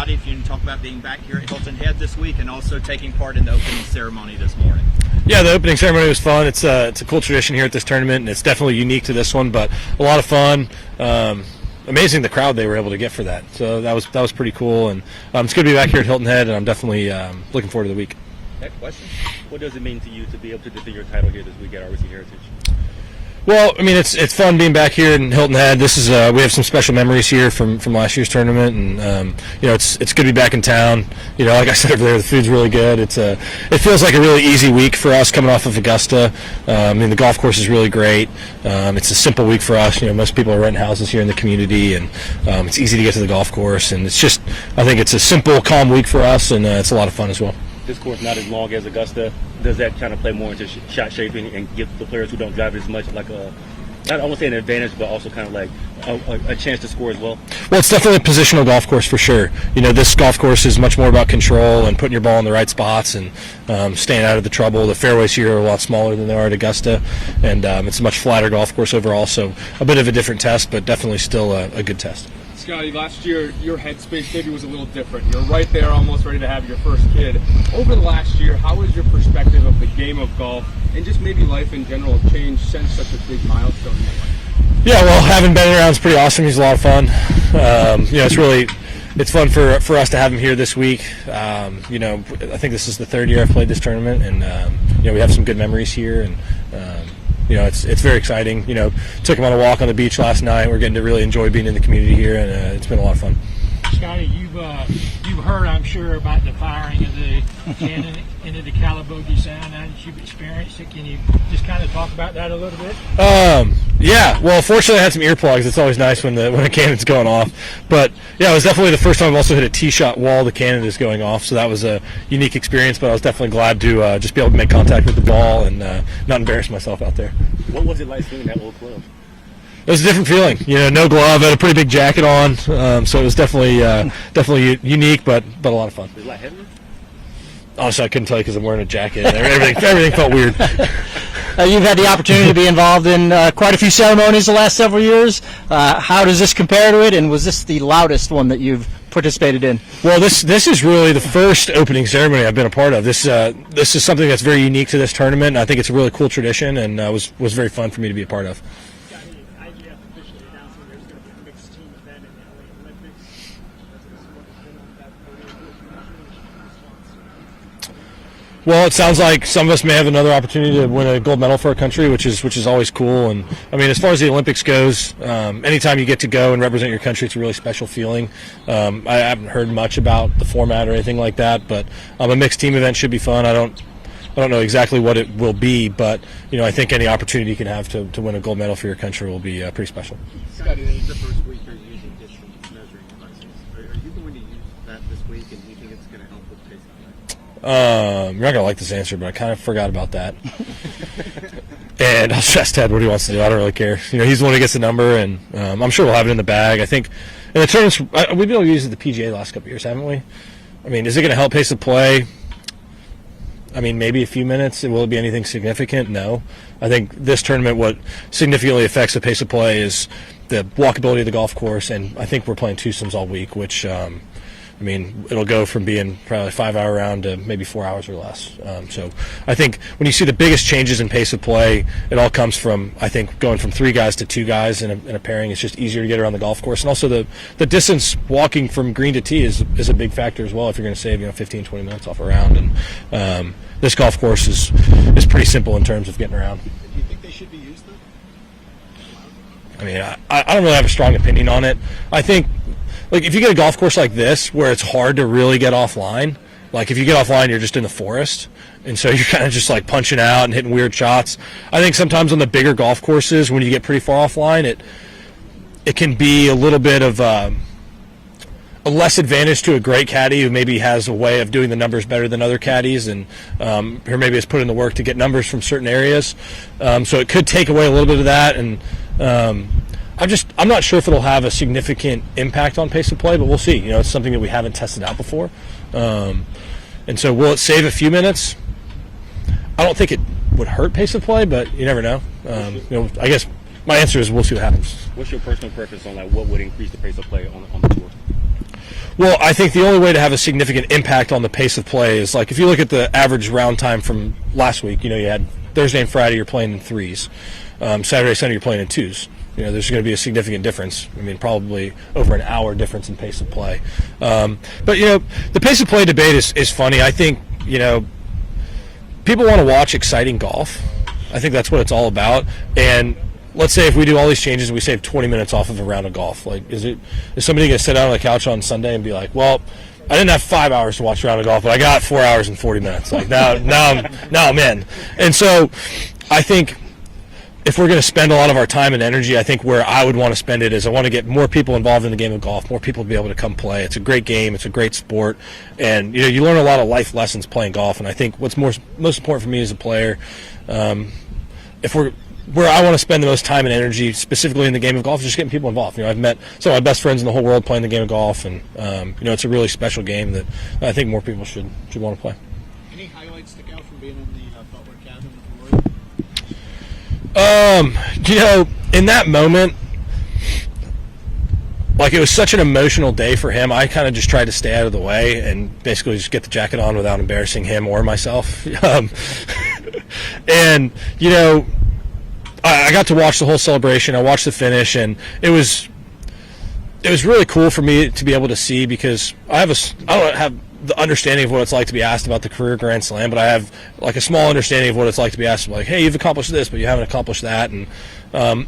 Scottie, if you can talk about being back here at Hilton Head this week and also taking part in the opening ceremony this morning. Yeah, the opening ceremony was fun. It's a cool tradition here at this tournament, and it's definitely unique to this one, but a lot of fun. Amazing the crowd they were able to get for that. So that was pretty cool, and it's good to be back here at Hilton Head, and I'm definitely looking forward to the week. Next question. What does it mean to you to be able to defend your title here this week at RBC Heritage? Well, I mean, it's fun being back here in Hilton Head. This is we have some special memories here from last year's tournament, and it's good to be back in town. Like I said over there, the food's really good. It feels like a really easy week for us coming off of Augusta. I mean, the golf course is really great. It's a simple week for us. Most people are renting houses here in the community, and it's easy to get to the golf course. And I think it's a simple, calm week for us, and it's a lot of fun as well. This course not as long as Augusta. Does that kind of play more into shot shaping and give the players who don't drive it as much like I won't say an advantage, but also kind of like a chance to score as well? Well, it's definitely a positional golf course for sure. This golf course is much more about control and putting your ball in the right spots and staying out of the trouble. The fairways here are a lot smaller than they are at Augusta, and it's a much flatter golf course overall, so a bit of a different test, but definitely still a good test. Scottie, last year your headspace maybe was a little different. You're right there, almost ready to have your first kid. Over the last year, how has your perspective of the game of golf and just maybe life in general changed since such a big milestone in your life? Yeah, well, having Ben around is pretty awesome. He's a lot of fun. It's fun for us to have him here this week. I think this is the third year I've played this tournament, and we have some good memories here, and it's very exciting. Took him on a walk on the beach last night. We're getting to really enjoy being in the community here, and it's been a lot of fun. Scottie, you've heard, I'm sure, about the firing of the cannon into the Calabogie Sound now that you've experienced it. Can you just kind of talk about that a little bit? Yeah. Well, fortunately, I had some earplugs. It's always nice when the cannon's going off. But yeah, it was definitely the first time I've also hit a tee shot while the cannon is going off. So that was a unique experience. But I was definitely glad to just be able to make contact with the ball and not embarrass myself out there. What was it like swinging that old club? It was a different feeling. No glove. I had a pretty big jacket on, so it was definitely unique, but a lot of fun. Was it like heavy? Honestly, I couldn't tell you because I'm wearing a jacket. Everything felt weird. You've had the opportunity to be involved in quite a few ceremonies the last several years. How does this compare to it, and was this the loudest one that you've participated in? Well, this is really the first opening ceremony I've been a part of. This is something that's very unique to this tournament, and I think it's a really cool tradition, and was very fun for me to be a part of. Well, it sounds like some of us may have another opportunity to win a gold medal for our country, which is always cool. And I mean, as far as the Olympics goes, anytime you get to go and represent your country, it's a really special feeling. I haven't heard much about the format or anything like that, but a mixed team event should be fun. I don't know exactly what it will be, but I think any opportunity you can have to win a gold medal for your country will be pretty special. Scottie, this is the first week you're using distance measuring devices. Are you going to use that this week, and do you think it's going to help with pace of play? You're not going to like this answer, but I kind of forgot about that. And I'll just ask Ted what he wants to do. I don't really care. He's the one who gets the number, and I'm sure we'll have it in the bag. I think in the tournaments, we've been able to use it at the PGA the last couple of years, haven't we? I mean, is it going to help pace of play? I mean, maybe a few minutes. Will it be anything significant? No. I think this tournament, what significantly affects the pace of play is the walkability of the golf course, and I think we're playing twosomes all week, which it'll go from being probably a 5-hour round to maybe 4 hours or less. So I think when you see the biggest changes in pace of play, it all comes from, I think, going from 3 guys to 2 guys in a pairing. It's just easier to get around the golf course. And also the distance walking from green to tee is a big factor as well if you're going to save 15, 20 minutes off a round. And this golf course is pretty simple in terms of getting around. Do you think they should be used, though? I mean, I don't really have a strong opinion on it. I think, if you get a golf course like this where it's hard to really get offline, like if you get offline, you're just in the forest, and so you're kind of just like punching out and hitting weird shots. I think sometimes on the bigger golf courses, when you get pretty far offline, it can be a little bit of a less advantage to a great caddy who maybe has a way of doing the numbers better than other caddies, and who maybe has put in the work to get numbers from certain areas. So it could take away a little bit of that, and I'm not sure if it'll have a significant impact on pace of play, but we'll see. It's something that we haven't tested out before. And so will it save a few minutes? I don't think it would hurt pace of play, but you never know. I guess my answer is we'll see what happens. What's your personal preference on what would increase the pace of play on the tour? Well, I think the only way to have a significant impact on the pace of play is, like, if you look at the average round time from last week, you had Thursday and Friday you're playing in 3s. Saturday, Sunday you're playing in 2s. There's going to be a significant difference. I mean, probably over an hour difference in pace of play. But, the pace of play debate is funny. I think, people want to watch exciting golf. I think that's what it's all about. And let's say if we do all these changes and we save 20 minutes off of a round of golf, like, is somebody going to sit down on the couch on Sunday and be like, well, I didn't have 5 hours to watch a round of golf, but I got 4 hours and 40 minutes. Like, now I'm in. And so I think if we're going to spend a lot of our time and energy, I think where I would want to spend it is I want to get more people involved in the game of golf, more people to be able to come play. It's a great game. It's a great sport. And, you learn a lot of life lessons playing golf. And I think what's most important for me as a player, where I want to spend the most time and energy specifically in the game of golf is just getting people involved. I've met some of my best friends in the whole world playing the game of golf. And, it's a really special game that I think more people should want to play. Any highlights stick out from being in the Butler cabin with Rory? In that moment, like, it was such an emotional day for him. I kind of just tried to stay out of the way and basically just get the jacket on without embarrassing him or myself. And, I got to watch the whole celebration. I watched the finish, and it was really cool for me to be able to see, because I don't have the understanding of what it's like to be asked about the career Grand Slam, but I have, like, a small understanding of what it's like to be asked, like, hey, you've accomplished this, but you haven't accomplished that. And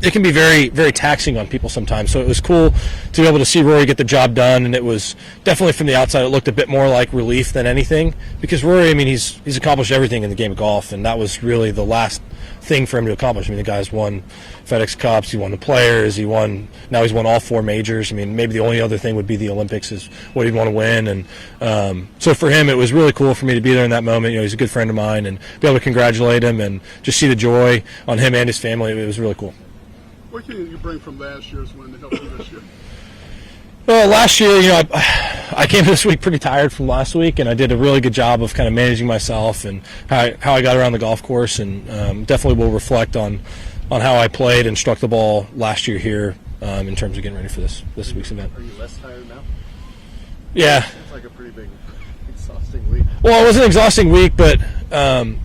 it can be very, very taxing on people sometimes. So it was cool to be able to see Rory get the job done, and it was definitely, from the outside, it looked a bit more like relief than anything, because Rory, I mean, he's accomplished everything in the game of golf, and that was really the last thing for him to accomplish. I mean, the guy's won FedEx Cups, he won the Players, now he's won all 4 majors. I mean, maybe the only other thing would be the Olympics is what he'd want to win. And so for him, it was really cool for me to be there in that moment. He's a good friend of mine, and be able to congratulate him and just see the joy on him and his family. It was really cool. What can you bring from last year's win to help you this year? Well, last year, I came this week pretty tired from last week, and I did a really good job of kind of managing myself and how I got around the golf course, and definitely will reflect on how I played and struck the ball last year here in terms of getting ready for this week's event. Are you less tired now? Yeah. It's like a pretty big, exhausting week. Well, it was an exhausting week, but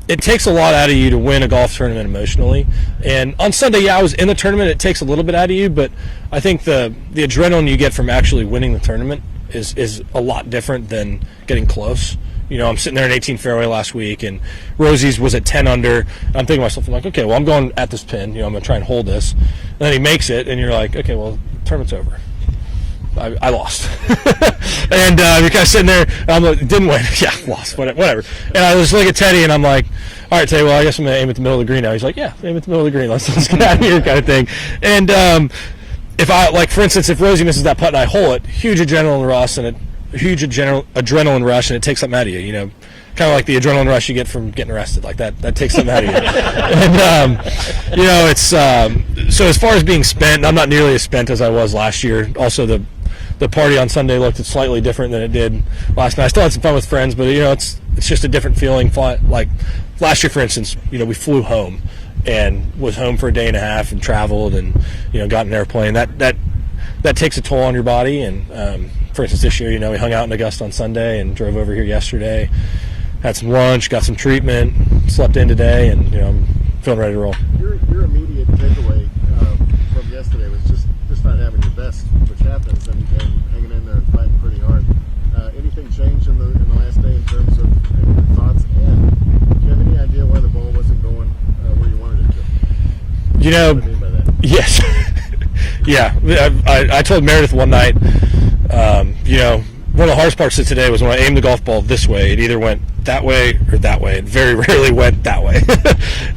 it takes a lot out of you to win a golf tournament emotionally. And on Sunday, I was in the tournament. It takes a little bit out of you, but I think the adrenaline you get from actually winning the tournament is a lot different than getting close. I'm sitting there in 18 fairway last week, and Rosie's was at 10 under. I'm thinking to myself, I'm like, okay, well, I'm going at this pin. I'm going to try and hold this. And then he makes it, and you're like, okay, well, the tournament's over. I lost. And you're kind of sitting there, and I'm like, didn't win. Yeah, lost, whatever. And I was looking at Teddy, and I'm like, all right, Teddy, well, I guess I'm going to aim at the middle of the green now. He's like, yeah, aim at the middle of the green. Let's get out of here, kind of thing. And if I, like, for instance, if Rosie misses that putt and I hole it, huge adrenaline rush, and it takes something out of you, kind of like the adrenaline rush you get from getting arrested. Like that takes something out of you. And, it's so as far as being spent, I'm not nearly as spent as I was last year. Also, the party on Sunday looked slightly different than it did last night. I still had some fun with friends, but, it's just a different feeling. Like last year, for instance, we flew home and was home for a day and a half and traveled and, got in an airplane. That takes a toll on your body. And, for instance, this year, we hung out in Augusta on Sunday and drove over here yesterday, had some lunch, got some treatment, slept in today, and, I'm feeling ready to roll. Your immediate takeaway from yesterday was just not having your best, which happens, and hanging in there and fighting pretty hard. Anything changed in the last day in terms of your thoughts? And do you have any idea why the ball wasn't going where you wanted it to? What I mean by that? Yes. Yeah. I told Meredith one night, one of the hardest parts of today was when I aimed the golf ball this way, it either went that way or that way. It very rarely went that way.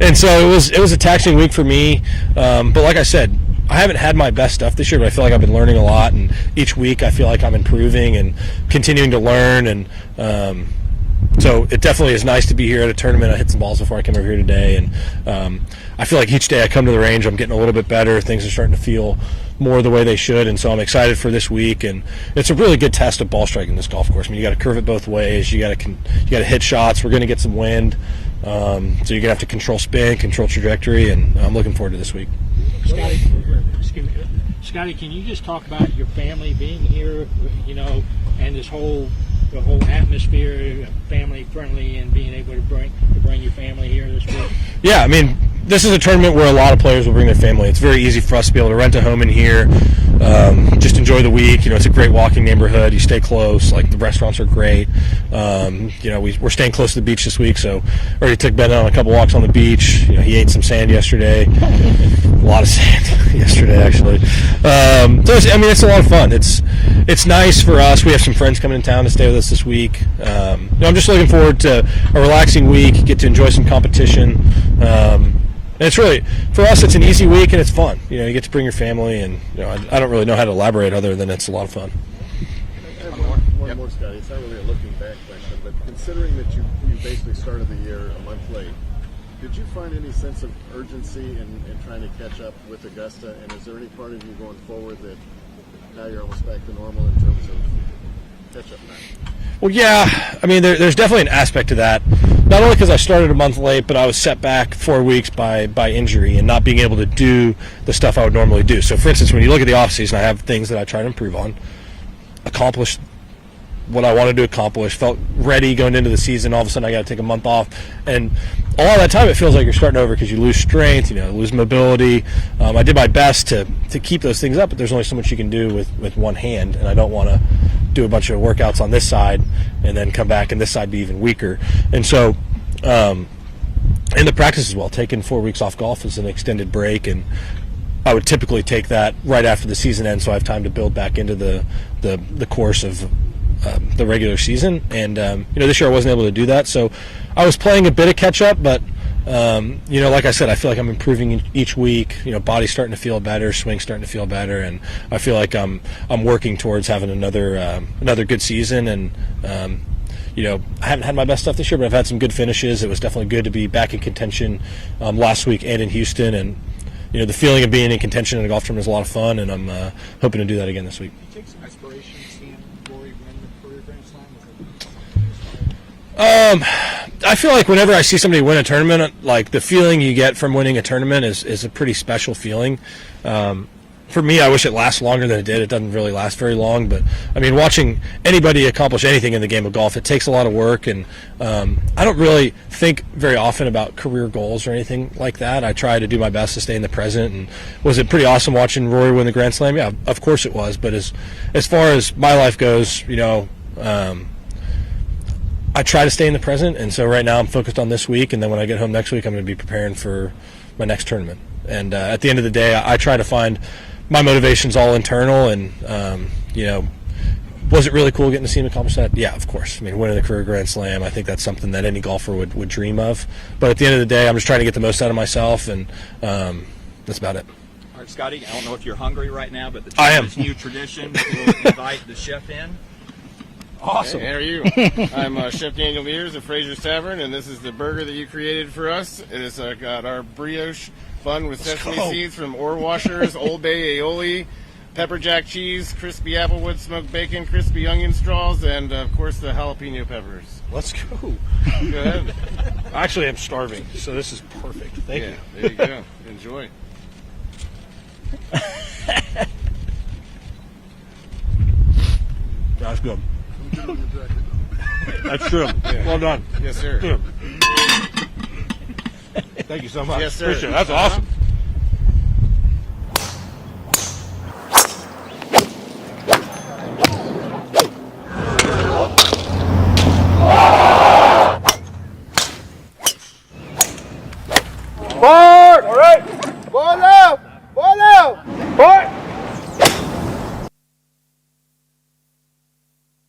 And so it was a taxing week for me. But like I said, I haven't had my best stuff this year, but I feel like I've been learning a lot, and each week I feel like I'm improving and continuing to learn. And so it definitely is nice to be here at a tournament. I hit some balls before I came over here today, and I feel like each day I come to the range, I'm getting a little bit better. Things are starting to feel more the way they should, and so I'm excited for this week. And it's a really good test of ball striking this golf course. I mean, you got to curve it both ways. You got to hit shots. We're going to get some wind, so you're going to have to control spin, control trajectory, and I'm looking forward to this week. Scottie, can you just talk about your family being here? and the whole atmosphere, family friendly, and being able to bring your family here this week? Yeah, I mean, this is a tournament where a lot of players will bring their family. It's very easy for us to be able to rent a home in here, just enjoy the week. It's a great walking neighborhood. You stay close. Like, the restaurants are great. We're staying close to the beach this week, so already took Ben on a couple walks on the beach. He ate some sand yesterday. A lot of sand yesterday, actually. It's a lot of fun. It's nice for us. We have some friends coming in town to stay with us this week. I'm just looking forward to a relaxing week, get to enjoy some competition. And it's really, for us, it's an easy week and it's fun. You get to bring your family, and I don't really know how to elaborate other than it's a lot of fun. One more, Scottie. It's not really a looking back question, but considering that you basically started the year a month late, did you find any sense of urgency in trying to catch up with Augusta? And is there any part of you going forward that now you're almost back to normal in terms of catch-up time? Well, yeah. I mean, there's definitely an aspect to that. Not only because I started a month late, but I was set back 4 weeks by injury and not being able to do the stuff I would normally do. So, for instance, when you look at the offseason, I have things that I try to improve on, accomplish what I wanted to accomplish, felt ready going into the season. All of a sudden, I got to take a month off. And a lot of that time, it feels like you're starting over because you lose strength, lose mobility. I did my best to keep those things up, but there's only so much you can do with one hand, and I don't want to do a bunch of workouts on this side and then come back and this side be even weaker. And so in the practice as well, taking 4 weeks off golf is an extended break, and I would typically take that right after the season ends so I have time to build back into the course of the regular season. And this year I wasn't able to do that, so I was playing a bit of catch up, but like I said, I feel like I'm improving each week. Body's starting to feel better, swing's starting to feel better, and I feel like I'm working towards having another good season. And I haven't had my best stuff this year, but I've had some good finishes. It was definitely good to be back in contention last week and in Houston, and the feeling of being in contention in a golf tournament is a lot of fun, and I'm hoping to do that again this week. Did you take some inspiration seeing Rory win the career Grand Slam? I feel like whenever I see somebody win a tournament, like the feeling you get from winning a tournament is a pretty special feeling. For me, I wish it lasts longer than it did. It doesn't really last very long, but I mean, watching anybody accomplish anything in the game of golf, it takes a lot of work, and I don't really think very often about career goals or anything like that. I try to do my best to stay in the present. And was it pretty awesome watching Rory win the Grand Slam? Yeah, of course it was. But as far as my life goes, I try to stay in the present, and so right now I'm focused on this week, and then when I get home next week, I'm going to be preparing for my next tournament. And at the end of the day, I try to find my motivation's all internal, and was it really cool getting to see him accomplish that? Yeah, of course. I mean, winning the career Grand Slam, I think that's something that any golfer would dream of. But at the end of the day, I'm just trying to get the most out of myself, and that's about it. All right, Scottie, I don't know if you're hungry right now, but I am. New tradition, we'll invite the chef in. Awesome. Hey, how are you? I'm Chef Daniel Mears of Fraser's Tavern, and this is the burger that you created for us. It has got our brioche bun with sesame seeds from Ore Washers, Old Bay aioli, pepper jack cheese, crispy applewood smoked bacon, crispy onion straws, and of course the jalapeno peppers. Let's go. Go ahead. Actually, I'm starving, so this is perfect. Thank you. There you go. Enjoy. That's good. That's true. Yeah. Well done. Yes, sir. Good. Thank you so much. Yes, sir. Appreciate it. That's awesome. Forward! All right! Ball out! Ball out! Forward!